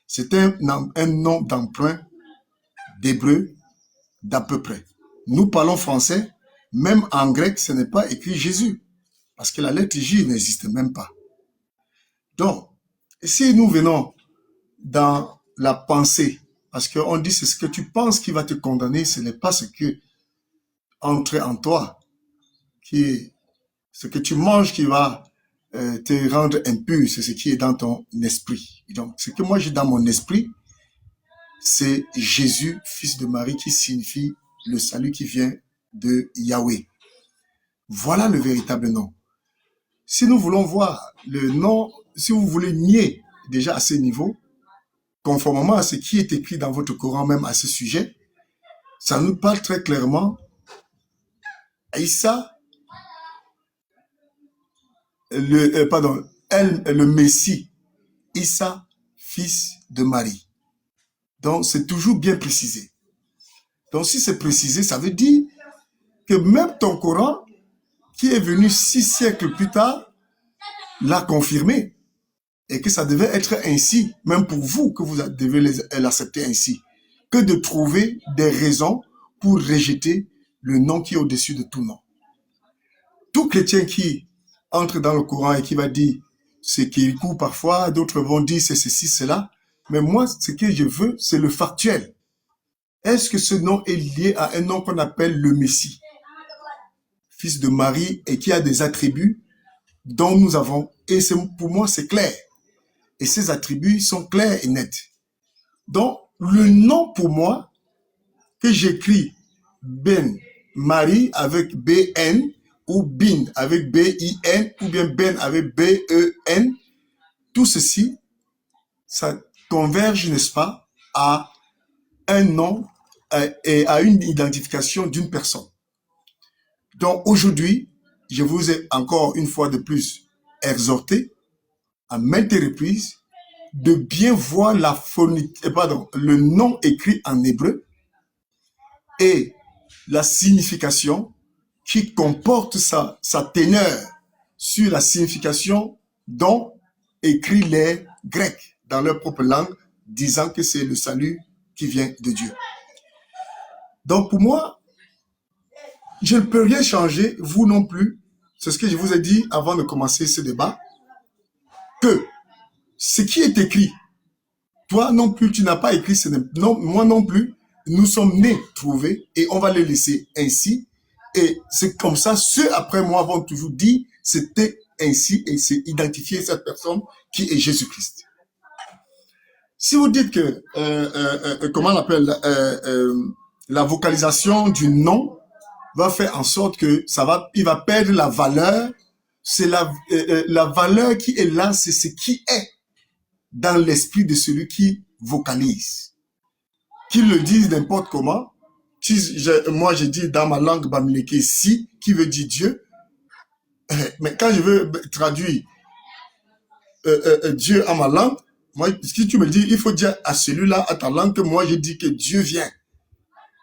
C'est un nom d'emprunt d'hébreu d'à peu près. Nous parlons français, même en grec, ce n'est pas écrit Jésus, parce que la lettre J n'existe même pas. Donc, si nous venons dans la pensée, parce qu'on dit c'est ce que tu penses qui va te condamner, ce n'est pas ce que entre en toi, qui est ce que tu manges qui va te rendre impur, c'est ce qui est dans ton esprit. Et donc, ce que moi j'ai dans mon esprit, c'est Jésus, fils de Marie, qui signifie le salut qui vient de Yahweh. Voilà le véritable nom. Si nous voulons voir le nom, si vous voulez nier déjà à ce niveau, conformément à ce qui est écrit dans votre Coran, même à ce sujet, ça nous parle très clairement. Issa, le Messie, Issa, fils de Marie. Donc, c'est toujours bien précisé. Donc, si c'est précisé, ça veut dire que même ton Coran, qui est venu 6 siècles plus tard, l'a confirmé. Et que ça devait être ainsi, même pour vous, que vous devez l'accepter ainsi, que de trouver des raisons pour rejeter le nom qui est au-dessus de tout nom. Tout chrétien qui entre dans le Coran et qui va dire ce qu'il court parfois, d'autres vont dire c'est ceci, cela, mais moi, ce que je veux, c'est le factuel. Est-ce que ce nom est lié à un nom qu'on appelle le Messie, fils de Marie, et qui a des attributs dont nous avons, et pour moi, c'est clair. Et ces attributs sont clairs et nets. Donc, le nom pour moi, que j'écris Ben Marie avec B-N, ou Bin avec B-I-N, ou bien Ben avec B-E-N, tout ceci, ça converge, n'est-ce pas, à un nom et à une identification d'une personne. Donc, aujourd'hui, je vous ai encore une fois de plus exhorté à maintes reprises de bien voir le nom écrit en hébreu et la signification qui comporte sa teneur sur la signification dont écrit les Grecs dans leur propre langue, disant que c'est le salut qui vient de Dieu. Donc pour moi, je ne peux rien changer, vous non plus. C'est ce que je vous ai dit avant de commencer ce débat, que ce qui est écrit, toi non plus, tu n'as pas écrit, non, moi non plus, nous sommes nés trouvés et on va les laisser ainsi. Et c'est comme ça, ceux après moi vont toujours dire, c'était ainsi et c'est identifier cette personne qui est Jésus-Christ. Si vous dites que, comment on appelle, la vocalisation du nom va faire en sorte que il va perdre la valeur, c'est la valeur qui est là, c'est ce qui est dans l'esprit de celui qui vocalise. Qu'il le dise n'importe comment. Moi, je dis dans ma langue bamileke si, qui veut dire Dieu. Mais quand je veux traduire Dieu à ma langue, moi, si tu me dis, il faut dire à celui-là, à ta langue, que moi, je dis que Dieu vient.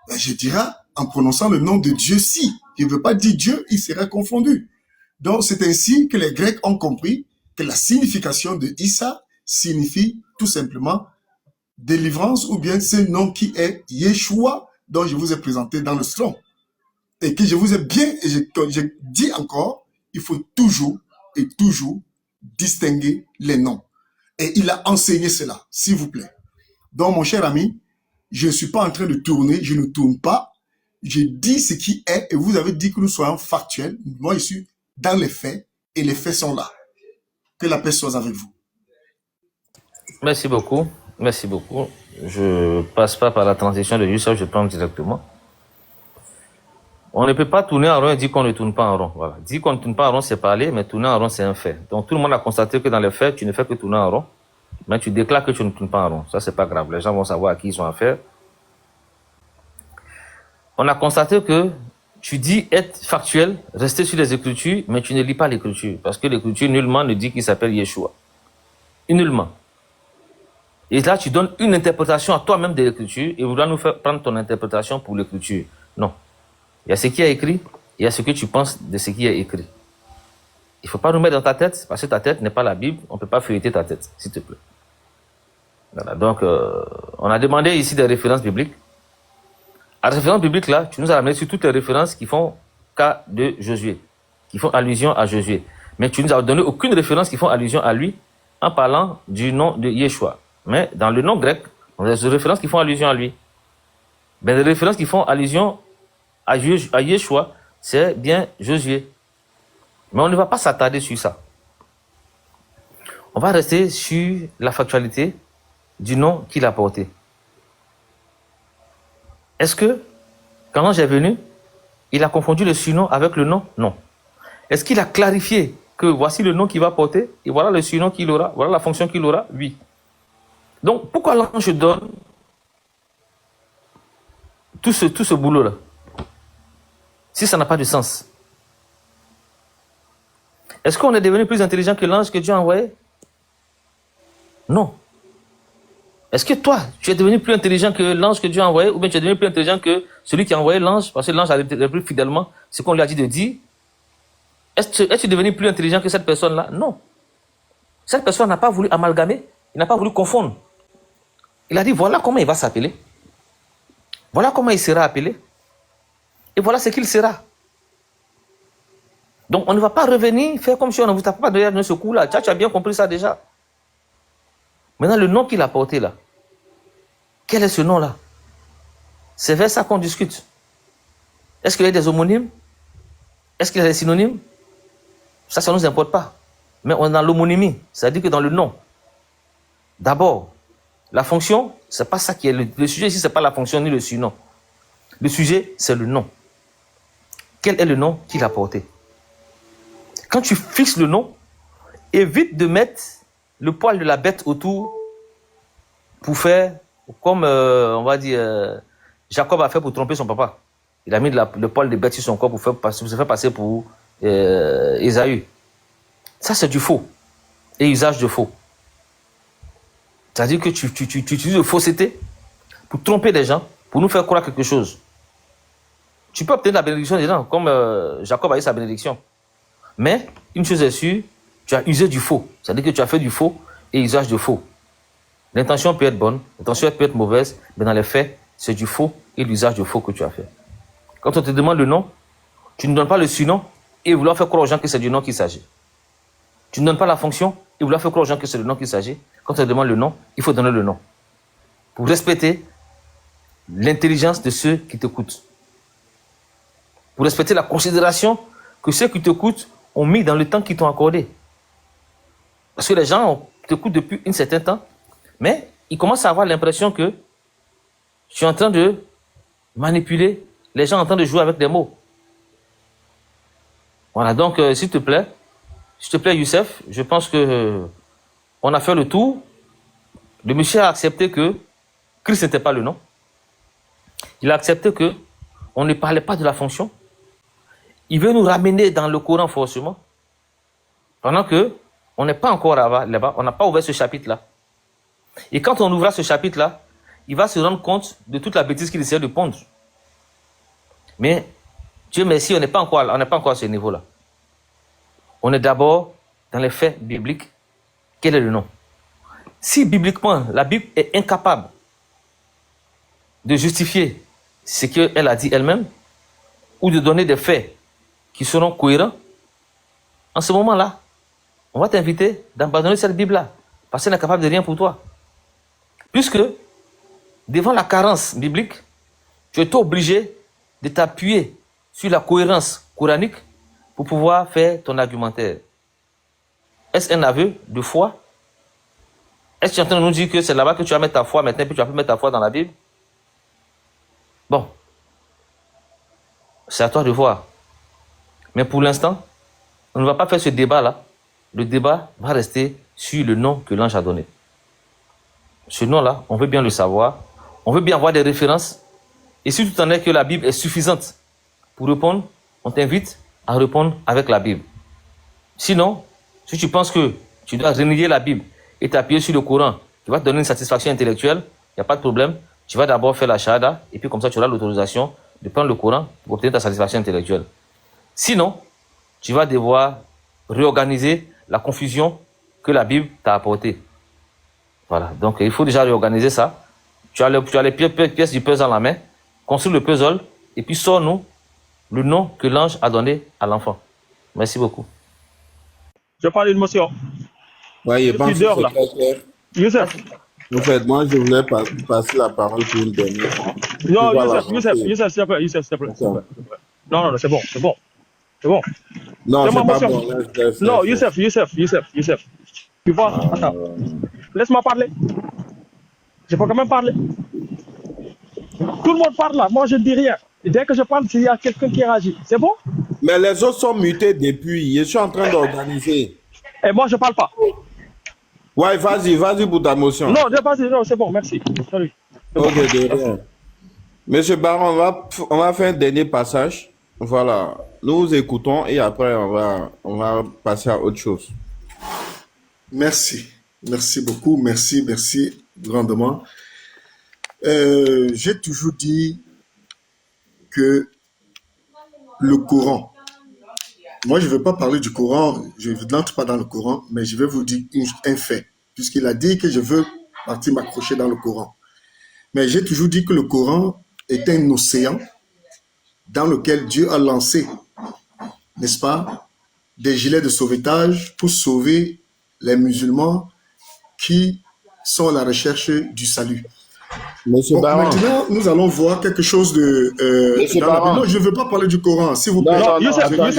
Ben, je dirai en prononçant le nom de Dieu si. Je ne veux pas dire Dieu, il serait confondu. Donc, c'est ainsi que les Grecs ont compris que la signification de Issa signifie tout simplement délivrance ou bien ce nom qui est Yeshua dont je vous ai présenté dans le Strong. Et que je vous ai bien, et je dis encore, il faut toujours et toujours distinguer les noms. Et il a enseigné cela, s'il vous plaît. Donc, mon cher ami, je ne suis pas en train de tourner, je ne tourne pas. Je dis ce qui est et vous avez dit que nous soyons factuels. Moi, je suis dans les faits et les faits sont là. Que la paix soit avec vous. Merci beaucoup. Merci beaucoup. Je passe pas par la transition de Youssef, je prends directement. On ne peut pas tourner en rond et dire qu'on ne tourne pas en rond. Voilà. Dire qu'on ne tourne pas en rond, c'est parler, mais tourner en rond, c'est un fait. Donc tout le monde a constaté que dans les faits, tu ne fais que tourner en rond, mais tu déclares que tu ne tournes pas en rond. Ça, c'est pas grave. Les gens vont savoir à qui ils ont affaire. On a constaté que tu dis être factuel, rester sur les Écritures, mais tu ne lis pas l'Écriture. Parce que l'Écriture nullement ne dit qu'il s'appelle Yeshua. Nullement. Et là, tu donnes une interprétation à toi-même de l'Écriture et vous dois nous faire prendre ton interprétation pour l'Écriture. Non. Il y a ce qui est écrit, il y a ce que tu penses de ce qui est écrit. Il ne faut pas nous mettre dans ta tête, parce que ta tête n'est pas la Bible, on ne peut pas feuilleter ta tête, s'il te plaît. Voilà, donc, on a demandé ici des références bibliques. À la référence biblique, là, tu nous as ramené sur toutes les références qui font cas de Josué, qui font allusion à Josué. Mais tu nous as donné aucune référence qui font allusion à lui en parlant du nom de Yeshua. Mais dans le nom grec, on a des références qui font allusion à lui. Mais les références qui font allusion à Yeshua, c'est bien Josué. Mais on ne va pas s'attarder sur ça. On va rester sur la factualité du nom qu'il a porté. Est-ce que, quand l'ange est venu, il a confondu le surnom avec le nom? Non. Est-ce qu'il a clarifié que voici le nom qu'il va porter et voilà le surnom qu'il aura, voilà la fonction qu'il aura? Oui. Donc, pourquoi l'ange donne tout ce boulot-là si ça n'a pas de sens? Est-ce qu'on est devenu plus intelligent que l'ange que Dieu a envoyé? Non. Est-ce que toi, tu es devenu plus intelligent que l'ange que Dieu a envoyé, ou bien tu es devenu plus intelligent que celui qui a envoyé l'ange, parce que l'ange a repris fidèlement ce qu'on lui a dit de dire? Est-ce que tu es devenu plus intelligent que cette personne-là? Non. Cette personne n'a pas voulu amalgamer, il n'a pas voulu confondre. Il a dit, voilà comment il va s'appeler. Voilà comment il sera appelé. Et voilà ce qu'il sera. Donc, on ne va pas revenir faire comme si on ne vous tape pas derrière ce coup-là. Tu as bien compris ça déjà. Maintenant, le nom qu'il a porté là, quel est ce nom-là? C'est vers ça qu'on discute. Est-ce qu'il y a des homonymes? Est-ce qu'il y a des synonymes? Ça ne nous importe pas. Mais on est dans l'homonymie, c'est-à-dire que dans le nom. D'abord, la fonction, c'est pas ça qui est le sujet ici, c'est pas la fonction ni le surnom. Le sujet, c'est le nom. Quel est le nom qu'il a porté? Quand tu fixes le nom, évite de mettre le poil de la bête autour pour faire comme, on va dire, Jacob a fait pour tromper son papa. Il a mis le poil de bête sur son corps pour se faire passer pour Ésaü. Ça, c'est du faux. Et usage de faux. C'est-à-dire que tu utilises de fausseté pour tromper les gens, pour nous faire croire quelque chose. Tu peux obtenir la bénédiction des gens, comme Jacob a eu sa bénédiction. Mais, une chose est sûre, tu as usé du faux. C'est-à-dire que tu as fait du faux et usage de faux. L'intention peut être bonne, l'intention peut être mauvaise, mais dans les faits, c'est du faux et l'usage de faux que tu as fait. Quand on te demande le nom, tu ne donnes pas le surnom et vouloir faire croire aux gens que c'est du nom qu'il s'agit. Tu ne donnes pas la fonction et vouloir faire croire aux gens que c'est le nom qu'il s'agit. Quand on te demande le nom, il faut donner le nom. Pour respecter l'intelligence de ceux qui t'écoutent. Pour respecter la considération que ceux qui t'écoutent ont mis dans le temps qu'ils t'ont accordé. Parce que les gens t'écoutent depuis un certain temps, mais ils commencent à avoir l'impression que tu es en train de manipuler, les gens en train de jouer avec des mots. Voilà, donc s'il te plaît, Youssef, je pense que on a fait le tour. Le monsieur a accepté que Christ n'était pas le nom. Il a accepté que on ne parlait pas de la fonction. Il veut nous ramener dans le Coran forcément. Pendant que on n'est pas encore là-bas, on n'a pas ouvert ce chapitre-là. Et quand on ouvrira ce chapitre-là, il va se rendre compte de toute la bêtise qu'il essaie de pondre. Mais Dieu merci, on n'est pas encore à ce niveau-là. On est d'abord dans les faits bibliques. Quel est le nom? Si bibliquement, la Bible est incapable de justifier ce qu'elle a dit elle-même, ou de donner des faits qui seront cohérents, en ce moment-là, on va t'inviter d'abandonner cette Bible-là, parce qu'elle n'est capable de rien pour toi. Puisque, devant la carence biblique, tu es obligé de t'appuyer sur la cohérence coranique pour pouvoir faire ton argumentaire. Est-ce un aveu de foi? Est-ce que tu es en train de nous dire que c'est là-bas que tu vas mettre ta foi maintenant, puis tu vas plus mettre ta foi dans la Bible? Bon, c'est à toi de voir. Mais pour l'instant, on ne va pas faire ce débat-là. Le débat va rester sur le nom que l'ange a donné. Ce nom-là, on veut bien le savoir. On veut bien avoir des références. Et si tu en es que la Bible est suffisante pour répondre, on t'invite à répondre avec la Bible. Sinon, si tu penses que tu dois renier la Bible et t'appuyer sur le Coran, qui va te donner une satisfaction intellectuelle, il n'y a pas de problème. Tu vas d'abord faire la shahada et puis comme ça, tu auras l'autorisation de prendre le Coran pour obtenir ta satisfaction intellectuelle. Sinon, tu vas devoir réorganiser la confusion que la Bible t'a apportée. Voilà. Donc, il faut déjà réorganiser ça. Tu as les pièces du puzzle en la main. Construis le puzzle et puis sors-nous le nom que l'ange a donné à l'enfant. Merci beaucoup. Je parle d'une motion. Ouais, je Je pense suis que dehors c'est là. très clair. Youssef. En fait, moi, je voulais passer la parole pour une dernière fois. Non, Voilà, Youssef, ok. Youssef, s'il te plaît, Youssef, s'il te plaît. D'accord. Non, c'est bon, c'est bon. C'est bon. Non, C'est c'est ma pas motion. bon. Laisse. Non, Youssef. Tu vois, attends. Laisse-moi parler. Je peux quand même parler. Tout le monde parle là. Moi, je ne dis rien. Et dès que je parle, il y a quelqu'un qui réagit. C'est bon? Mais les autres sont mutés depuis. Je suis en train d'organiser. Et moi, je ne parle pas. Ouais, vas-y pour ta motion. Non, vas-y, non, c'est bon, merci. Salut. Ok, de rien. Monsieur Baron, on va faire un dernier passage. Voilà. Nous vous écoutons et après, on va passer à autre chose. Merci. Merci beaucoup. Merci grandement. J'ai toujours dit que le Coran, moi je ne veux pas parler du Coran, je n'entre pas dans le Coran, mais je vais vous dire un fait, puisqu'il a dit que je veux partir m'accrocher dans le Coran. Mais j'ai toujours dit que le Coran est un océan dans lequel Dieu a lancé, n'est-ce pas, des gilets de sauvetage pour sauver les musulmans qui sont à la recherche du salut. Monsieur Bon, Baron. maintenant, nous allons voir quelque chose de... Monsieur dans la Bible. Baron. Non, je ne veux pas parler du Coran, s'il vous plaît. Non, Youssef, attendez,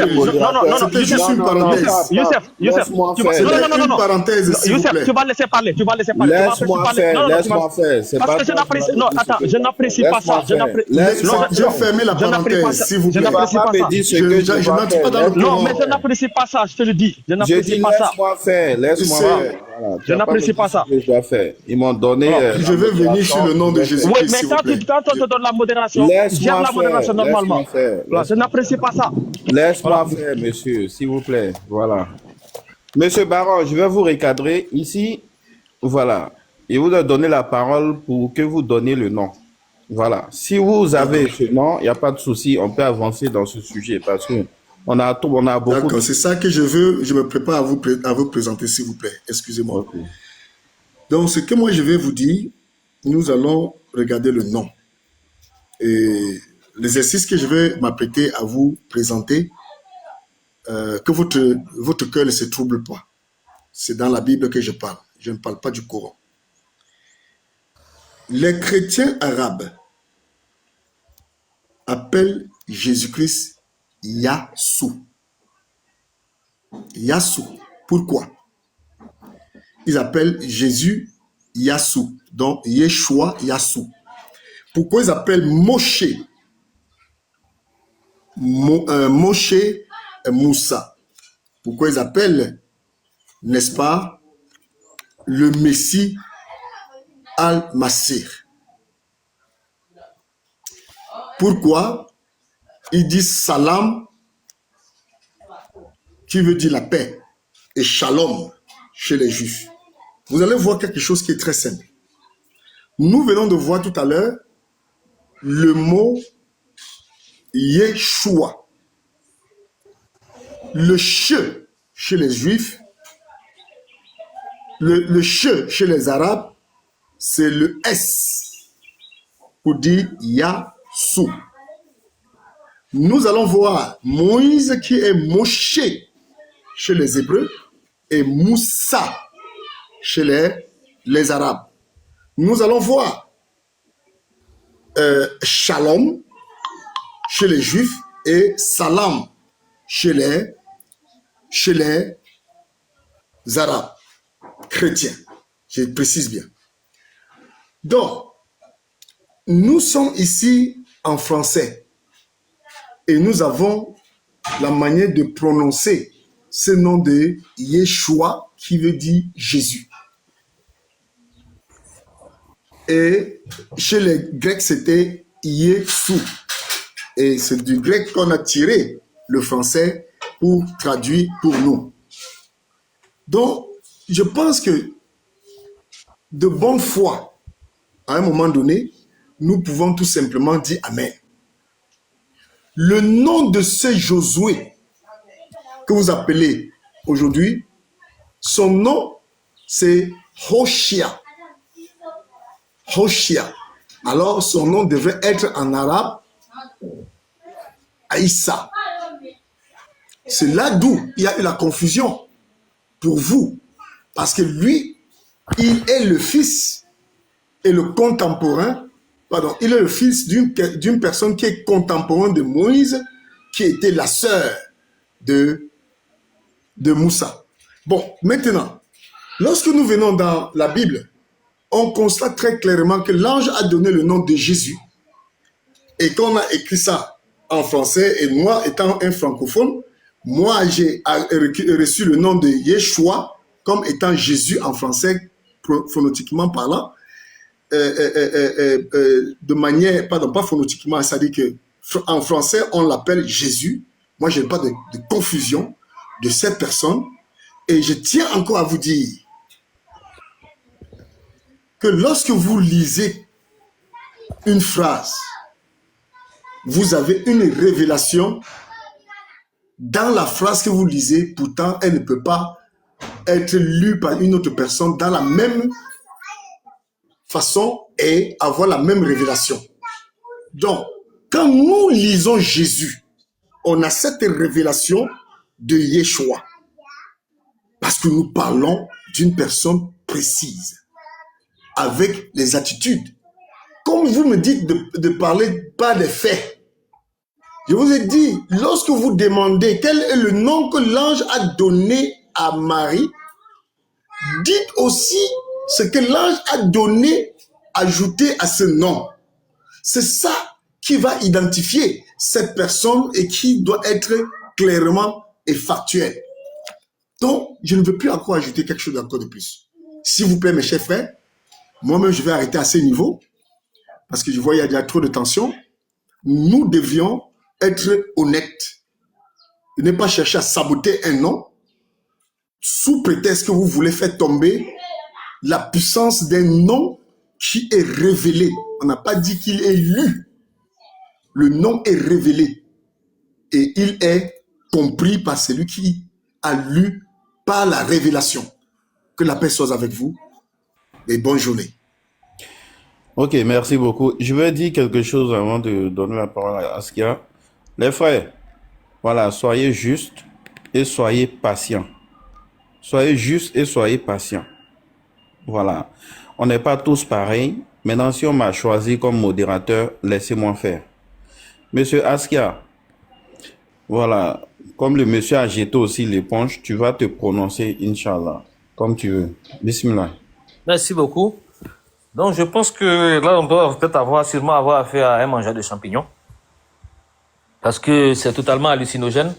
C'était juste une parenthèse. Youssef, Laisse-moi faire. C'était une parenthèse, s'il vous Youssef, plaît. tu vas laisser parler. Laisse-moi faire. C'est Parce pas que je toi qui n'apprécie. vas Non, me attends, discuter. je n'apprécie pas ça. Laisse-moi Je vais fermer la Je n'apprécie pas parenthèse, ça. s'il vous Je plaît. n'apprécie pas ça. me dire ce Je que je n'entre dois pas dans faire. le Non, Coran. mais je n'apprécie pas ça, je te le dis. Je J'ai n'apprécie dit pas ça. laisse-moi faire. Laisse-moi C'est- faire. Voilà. Tu Je vas n'apprécie me pas dire ça. ce que je dois faire. Ils m'ont donné. Je vais venir sur le nom de Jésus. Oui, mais s'il vous quand plaît. on te donne la modération, Laisse-moi j'aime la faire, modération normalement. laisse-moi faire, Voilà, je n'apprécie pas ça. Laisse-moi faire, monsieur, s'il vous plaît. Voilà. Monsieur Baron, je vais vous recadrer ici. Voilà. Et vous a donné la parole pour que vous donniez le nom. Voilà. Si vous avez ce nom, il n'y a pas de souci. On peut avancer dans ce sujet parce que on a beaucoup. D'accord, c'est ça que je veux. Je me prépare à vous présenter, s'il vous plaît. Excusez-moi. Ok. Donc, ce que moi je vais vous dire, nous allons regarder le nom. Et l'exercice que je vais m'apprêter à vous présenter, que votre cœur ne se trouble pas. C'est dans la Bible que je parle. Je ne parle pas du Coran. Les chrétiens arabes appellent Jésus-Christ Yassou. Yassou. Pourquoi? Ils appellent Jésus Yassou. Donc, Yeshua Yassou. Pourquoi ils appellent Moshe Moshe Moussa? Pourquoi ils appellent, n'est-ce pas, le Messie Al-Masir? Pourquoi ils disent Salam, qui veut dire la paix, et Shalom chez les Juifs? Vous allez voir quelque chose qui est très simple. Nous venons de voir tout à l'heure le mot Yeshua. Le che chez les Juifs, le che chez les Arabes, c'est le S pour dire Yassou. Nous allons voir Moïse qui est Moshe chez les Hébreux et Moussa chez les Arabes. Nous allons voir Shalom chez les Juifs et Salam chez les Arabes chrétiens. Je précise bien. Donc, nous sommes ici en français et nous avons la manière de prononcer ce nom de Yeshua qui veut dire Jésus. Et chez les Grecs, c'était Yeshua. Et c'est du grec qu'on a tiré le français pour traduire pour nous. Donc, je pense que de bonne foi, à un moment donné, nous pouvons tout simplement dire Amen. Le nom de ce Josué que vous appelez aujourd'hui, son nom, c'est Hoshia. Hoshia. Alors son nom devrait être en arabe Aïssa. C'est là d'où il y a eu la confusion pour vous. Parce que lui, il est le fils et le contemporain, pardon, il est le fils d'une personne qui est contemporain de Moïse, qui était la sœur de Moussa. Bon, maintenant, lorsque nous venons dans la Bible, on constate très clairement que l'ange a donné le nom de Jésus et qu'on a écrit ça en français, et moi, étant un francophone, moi, j'ai reçu le nom de Yeshua comme étant Jésus en français, phonétiquement parlant, de manière, pardon, pas phonétiquement, c'est-à-dire qu'en français, on l'appelle Jésus. Moi, je n'ai pas de confusion de cette personne. Et je tiens encore à vous dire que lorsque vous lisez une phrase, vous avez une révélation dans la phrase que vous lisez, pourtant elle ne peut pas être lue par une autre personne dans la même façon et avoir la même révélation. Donc, quand nous lisons Jésus, on a cette révélation de Yeshua. Parce que nous parlons d'une personne précise, avec les attitudes. Comme vous me dites de parler pas des faits, je vous ai dit, lorsque vous demandez quel est le nom que l'ange a donné à Marie, dites aussi ce que l'ange a donné, ajouté à ce nom. C'est ça qui va identifier cette personne et qui doit être clairement et factuel. Donc, je ne veux plus encore ajouter quelque chose encore de plus. S'il vous plaît, mes chers frères, moi-même, je vais arrêter à ce niveau parce que je vois qu'il y a trop de tension. Nous devions être honnêtes et ne pas chercher à saboter un nom sous prétexte que vous voulez faire tomber la puissance d'un nom qui est révélé. On n'a pas dit qu'il est lu. Le nom est révélé et il est compris par celui qui a lu par la révélation. Que la paix soit avec vous et bonne journée. Ok, merci beaucoup. Je vais dire quelque chose avant de donner la parole à Askia. Les frères, voilà, soyez justes et soyez patients. Soyez justes et soyez patients. Voilà. On n'est pas tous pareils. Maintenant, si on m'a choisi comme modérateur, laissez-moi faire. Monsieur Askia, voilà, comme le monsieur a jeté aussi l'éponge, tu vas te prononcer, Inch'Allah, comme tu veux. Bismillah. Merci beaucoup. Donc, je pense que là, on doit peut-être sûrement avoir affaire à un mangeur de champignons. Parce que c'est totalement hallucinogène.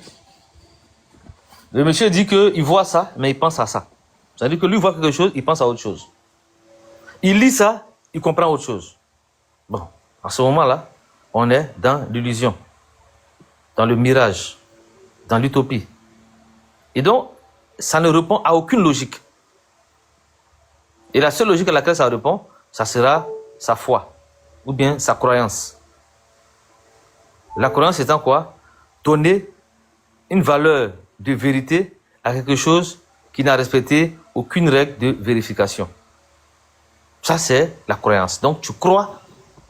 Le monsieur dit qu'il voit ça, mais il pense à ça. C'est-à-dire que lui voit quelque chose, il pense à autre chose. Il lit ça, il comprend autre chose. Bon, à ce moment-là, on est dans l'illusion, dans le mirage, dans l'utopie. Et donc, ça ne répond à aucune logique. Et la seule logique à laquelle ça répond, ça sera sa foi, ou bien sa croyance. La croyance étant quoi? Donner une valeur de vérité à quelque chose qui n'a respecté aucune règle de vérification. Ça, c'est la croyance. Donc, tu crois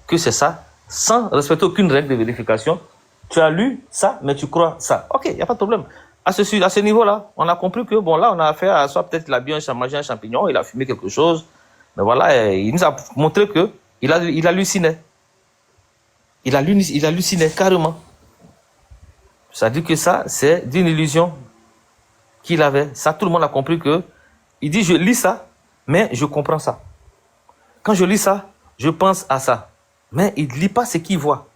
que c'est ça, sans respecter aucune règle de vérification. Tu as lu ça, mais tu crois ça. Ok, il n'y a pas de problème. À ce niveau-là, on a compris que, bon, là, on a affaire à soit peut-être il a bien mangé un champignon, il a fumé quelque chose, mais voilà, il nous a montré que il hallucinait. Il hallucinait carrément. Ça dit que ça, c'est d'une illusion qu'il avait. Ça, tout le monde a compris que, il dit, je lis ça, mais je comprends ça. Quand je lis ça, je pense à ça. Mais il ne lit pas ce qu'il voit.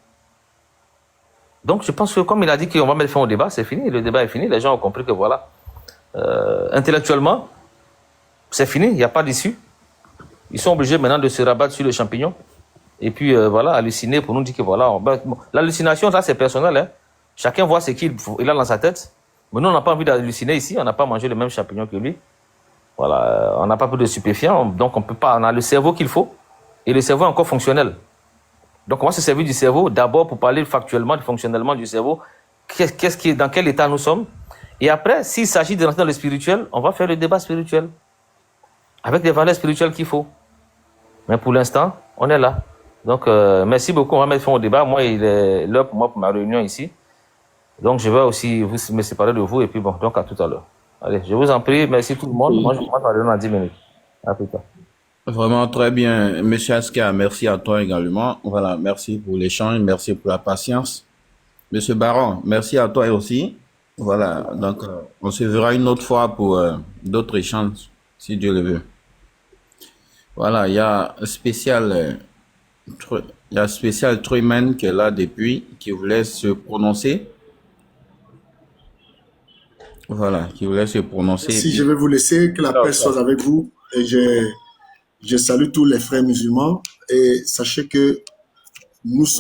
Donc, je pense que comme il a dit qu'on va mettre fin au débat, c'est fini. Le débat est fini. Les gens ont compris que voilà, intellectuellement, c'est fini. Il n'y a pas d'issue. Ils sont obligés maintenant de se rabattre sur le champignon. Et puis, voilà, halluciner pour nous dire que voilà. Bon, l'hallucination, ça, c'est personnel. Hein. Chacun voit ce qu'il a dans sa tête. Mais nous, on n'a pas envie d'halluciner ici. On n'a pas mangé le même champignon que lui. Voilà, on n'a pas pris de stupéfiants. Donc, on peut pas. On a le cerveau qu'il faut. Et le cerveau est encore fonctionnel. Donc, on va se servir du cerveau d'abord pour parler factuellement, fonctionnellement du cerveau. Dans quel état nous sommes. Et après, s'il s'agit de rentrer dans le spirituel, on va faire le débat spirituel. Avec les valeurs spirituelles qu'il faut. Mais pour l'instant, on est là. Donc, merci beaucoup. On va mettre fin au débat. Moi, il est l'heure pour moi pour ma réunion ici. Donc, je vais aussi me séparer de vous. Et puis, bon, donc à tout à l'heure. Allez, je vous en prie. Merci tout le monde. Moi, je commence ma réunion dans 10 minutes. À plus tard. Vraiment très bien, Monsieur Aska. Merci à toi également. Voilà, merci pour l'échange, merci pour la patience. Monsieur Baron, merci à toi aussi. Voilà, donc on se verra une autre fois pour d'autres échanges, si Dieu le veut. Voilà, il y a un spécial, il y a spécial Truman qui est là depuis, qui voulait se prononcer. Voilà, qui voulait se prononcer. Si je vais vous laisser, que la paix soit avec vous. Et je salue tous les frères musulmans. Et sachez que nous sommes